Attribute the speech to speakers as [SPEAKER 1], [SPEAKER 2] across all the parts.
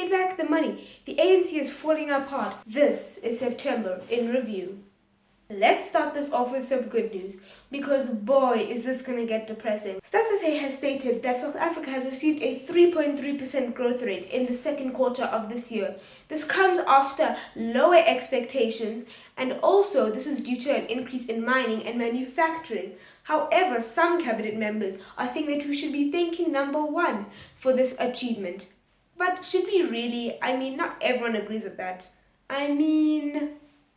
[SPEAKER 1] pay back the money. The ANC is falling apart. This is September in review. Let's start this off with some good news, because boy is this going to get depressing. Stats SA has stated that South Africa has received a 3.3% growth rate in the second quarter of this year. This comes after lower expectations, and also this is due to an increase in mining and manufacturing. However, some cabinet members are saying that we should be thanking number one for this achievement. But should we really? Not everyone agrees with that.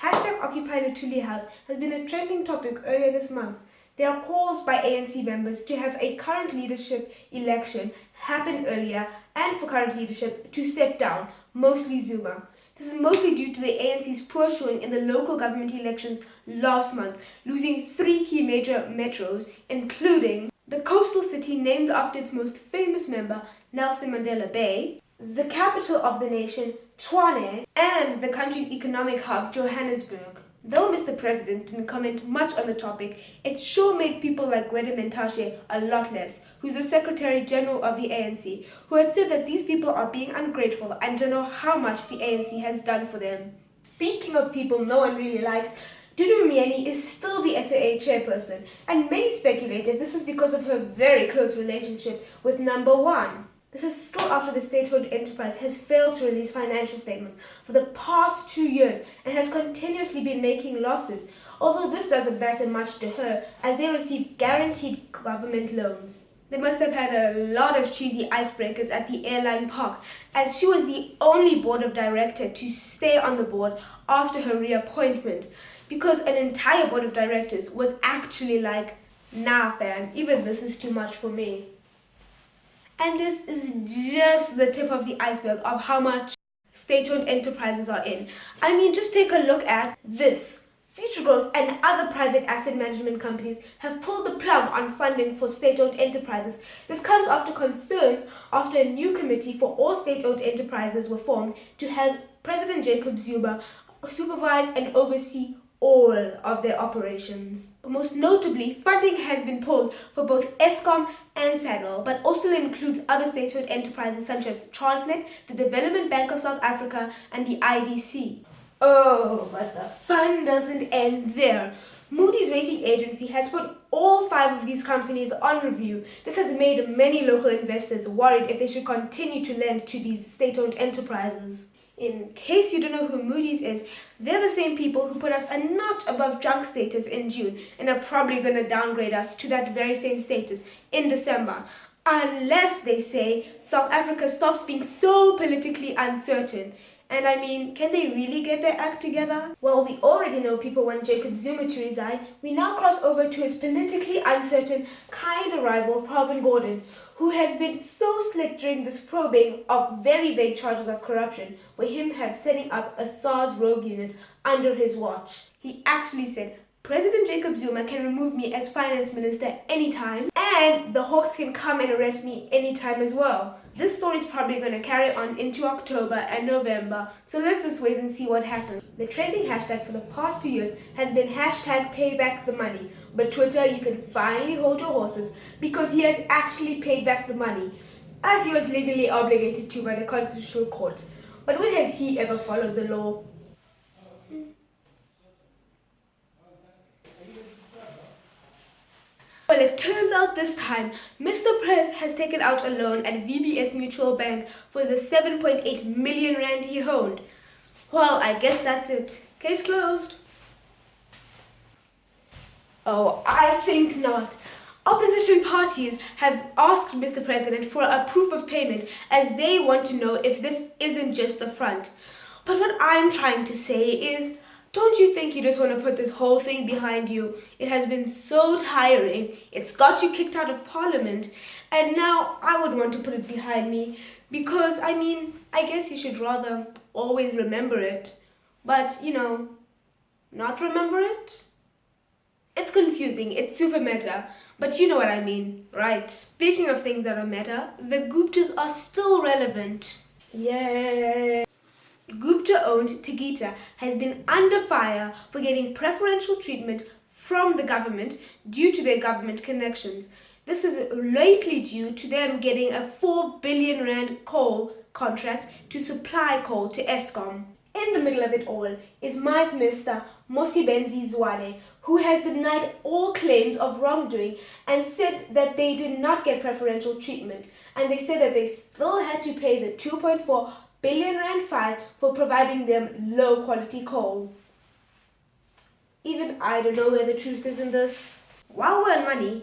[SPEAKER 1] Hashtag Occupy Lutuli House has been a trending topic earlier this month. There are calls by ANC members to have a current leadership election happen earlier and for current leadership to step down, mostly Zuma. This is mostly due to the ANC's poor showing in the local government elections last month, losing 3 key major metros, including the coastal city named after its most famous member, Nelson Mandela Bay, the capital of the nation, Tshwane, and the country's economic hub, Johannesburg. Though Mr. President didn't comment much on the topic, it sure made people like Gwede Mentashe a lot less, who's the Secretary General of the ANC, who had said that these people are being ungrateful and don't know how much the ANC has done for them. Speaking of people no one really likes, Dudu Myeni is still the SAA chairperson, and many speculate if this is because of her very close relationship with number one. This is still after the state-owned enterprise has failed to release financial statements for the past 2 years and has continuously been making losses, although this doesn't matter much to her as they receive guaranteed government loans. They must have had a lot of cheesy icebreakers at the airline park, as she was the only board of director to stay on the board after her reappointment, because an entire board of directors was actually like, nah fam, even this is too much for me. And this is just the tip of the iceberg of how much state-owned enterprises are in. Just take a look at this. Future Growth and other private asset management companies have pulled the plug on funding for state-owned enterprises. This comes after concerns after a new committee for all state-owned enterprises were formed to have President Jacob Zuma supervise and oversee all of their operations. Most notably, funding has been pulled for both Eskom and SADL, but also includes other state-owned enterprises such as Transnet, the Development Bank of South Africa, and the IDC. Oh, but the fun doesn't end there. Moody's rating agency has put all 5 of these companies on review. This has made many local investors worried if they should continue to lend to these state-owned enterprises. In case you don't know who Moody's is, they're the same people who put us a notch above junk status in June and are probably going to downgrade us to that very same status in December. Unless they say South Africa stops being so politically uncertain. And can they really get their act together? Well, we already know people want Jacob Zuma to resign. We now cross over to his politically uncertain kind of rival, Pravin Gordhan, who has been so slick during this probing of very vague charges of corruption, for him have setting up a SARS rogue unit under his watch. He actually said, President Jacob Zuma can remove me as finance minister anytime, and the Hawks can come and arrest me anytime as well. This story is probably going to carry on into October and November, so let's just wait and see what happens. The trending hashtag for the past 2 years has been hashtag payback the money, but Twitter, you can finally hold your horses because he has actually paid back the money, as he was legally obligated to by the Constitutional Court. But when has he ever followed the law? Well, it turns out this time, Mr. Prez has taken out a loan at VBS Mutual Bank for the 7.8 million rand he owed. Well, I guess that's it. Case closed. Oh, I think not. Opposition parties have asked Mr. President for a proof of payment as they want to know if this isn't just a front. But what I'm trying to say is, don't you think you just want to put this whole thing behind you? It has been so tiring. It's got you kicked out of parliament. And now I would want to put it behind me because, I guess you should rather always remember it. But, not remember it? It's confusing. It's super meta. But you know what I mean, right? Speaking of things that are meta, the Guptas are still relevant. Yay! Gupta-owned Tigita has been under fire for getting preferential treatment from the government due to their government connections. This is lately due to them getting a 4 billion rand coal contract to supply coal to Eskom. In the middle of it all is Mines Minister Mosebenzi Zwane, who has denied all claims of wrongdoing and said that they did not get preferential treatment, and they said that they still had to pay the 2.4 billion rand fine for providing them low quality coal. Even I don't know where the truth is in this. While we're on money,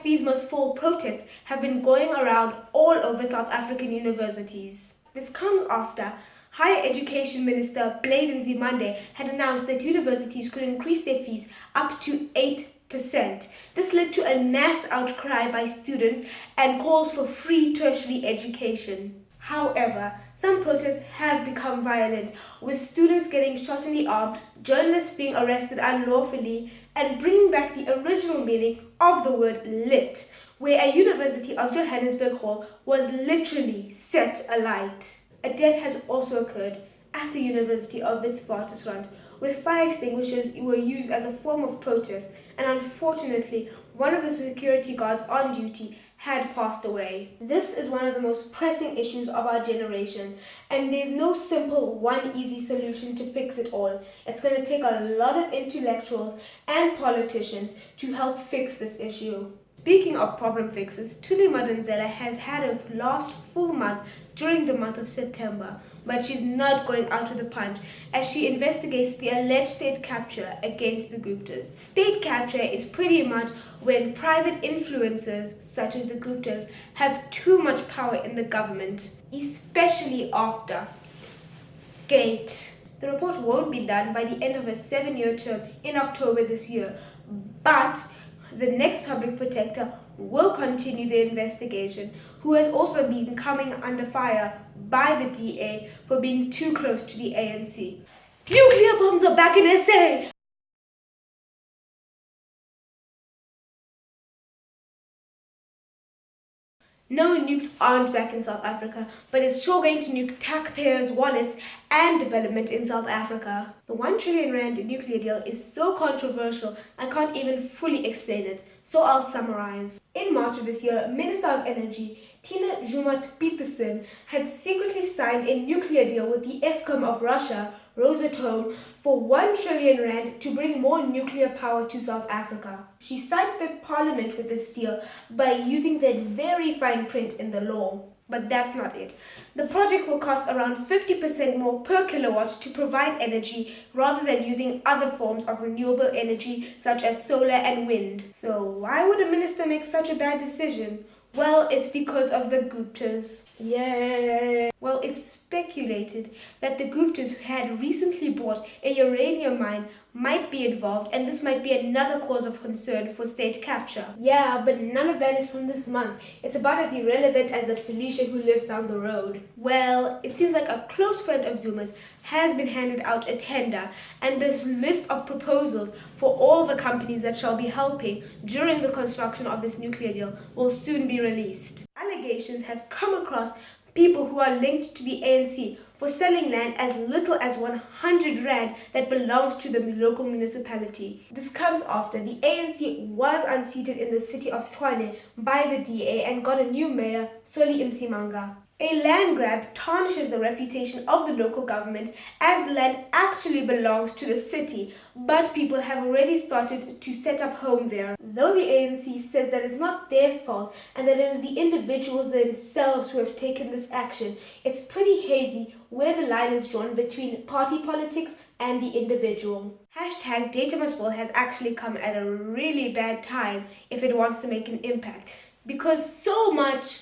[SPEAKER 1] #Fees Must Fall protests have been going around all over South African universities. This comes after Higher Education Minister Blade Nzimande had announced that universities could increase their fees up to 8%. This led to a mass outcry by students and calls for free tertiary education. However, some protests have become violent, with students getting shot in the arm, journalists being arrested unlawfully, and bringing back the original meaning of the word lit, where a University of Johannesburg hall was literally set alight. A death has also occurred at the University of Witwatersrand, where fire extinguishers were used as a form of protest, and unfortunately, one of the security guards on duty had passed away. This is one of the most pressing issues of our generation, and there's no simple, one easy solution to fix it all. It's going to take a lot of intellectuals and politicians to help fix this issue. Speaking of problem fixes, Tuli Madonsela has had a last full month during the month of September, but she's not going out with a punch as she investigates the alleged state capture against the Guptas. State capture is pretty much when private influencers such as the Guptas have too much power in the government, especially after Gate. The report won't be done by the end of a 7-year term in October this year, but the next public protector will continue the investigation, who has also been coming under fire by the DA for being too close to the ANC. Nuclear bombs are back in SA! No, nukes aren't back in South Africa, but it's sure going to nuke taxpayers' wallets and development in South Africa. The 1 trillion rand nuclear deal is so controversial I can't even fully explain it, so I'll summarize. In March of this year, Minister of Energy Tina Joemat-Pettersson had secretly signed a nuclear deal with the Eskom of Russia, Rosatom, for 1 trillion rand to bring more nuclear power to South Africa. She sidestepped Parliament with this deal by using that very fine print in the law. But that's not it. The project will cost around 50% more per kilowatt to provide energy rather than using other forms of renewable energy such as solar and wind. So why would a minister make such a bad decision? Well, it's because of the Guptas. Yay! Well, it's speculated that the Guptas, who had recently bought a uranium mine, might be involved, and this might be another cause of concern for state capture. Yeah, but none of that is from this month. It's about as irrelevant as that Felicia who lives down the road. Well, it seems like a close friend of Zuma's has been handed out a tender, and this list of proposals for all the companies that shall be helping during the construction of this nuclear deal will soon be released. Allegations have come across people who are linked to the ANC for selling land as little as 100 rand that belongs to the local municipality. This comes after the ANC was unseated in the city of Tshwane by the DA and got a new mayor, Soli Msimanga. A land grab tarnishes the reputation of the local government as the land actually belongs to the city, but people have already started to set up home there. Though the ANC says that it's not their fault and that it was the individuals themselves who have taken this action, it's pretty hazy where the line is drawn between party politics and the individual. #Data Must Fall has actually come at a really bad time if it wants to make an impact, because so much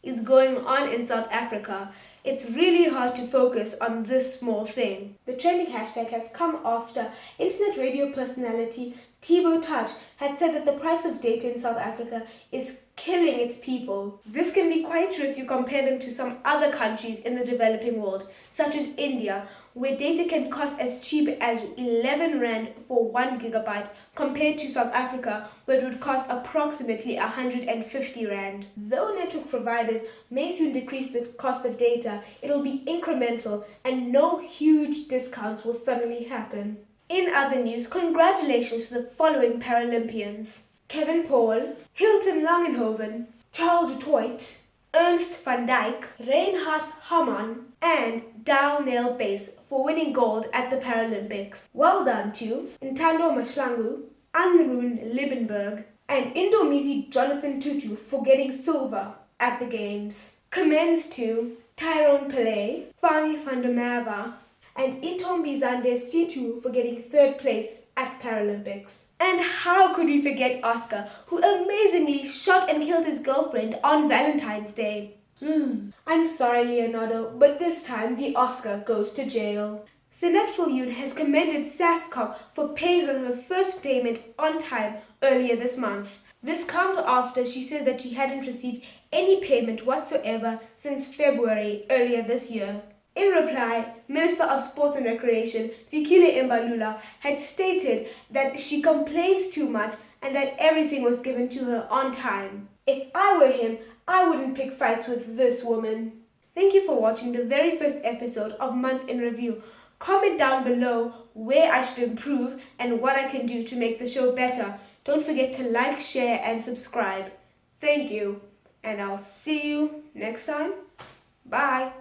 [SPEAKER 1] is going on in South Africa. It's really hard to focus on this small thing. The trending hashtag has come after internet radio personality Thibaut Touch had said that the price of data in South Africa is killing its people. This can be quite true if you compare them to some other countries in the developing world, such as India, where data can cost as cheap as 11 rand for 1 gigabyte, compared to South Africa, where it would cost approximately 150 rand. Though network providers may soon decrease the cost of data, it'll be incremental and no huge discounts will suddenly happen. In other news, congratulations to the following Paralympians: Kevin Paul, Hilton Langenhoven, Charles du Toit, Ernst van Dijk, Reinhard Hammann, and Darnell Bass for winning gold at the Paralympics. Well done to Ntando Mashlangu, Anrun Liebenberg, and Indomizi Jonathan Tutu for getting silver at the Games. Commends to Tyrone Pillay, Fani van der Merwe, and Intombizande Situ for getting third place at Paralympics. And how could we forget Oscar, who amazingly shot and killed his girlfriend on Valentine's Day? I'm sorry, Leonardo, but this time the Oscar goes to jail. Sinat Filyoun has commended SASCOM for paying her first payment on time earlier this month. This comes after she said that she hadn't received any payment whatsoever since February earlier this year. In reply, Minister of Sports and Recreation, Fikile Mbalula, had stated that she complains too much and that everything was given to her on time. If I were him, I wouldn't pick fights with this woman. Thank you for watching the very first episode of Month in Review. Comment down below where I should improve and what I can do to make the show better. Don't forget to like, share, and subscribe. Thank you, and I'll see you next time. Bye.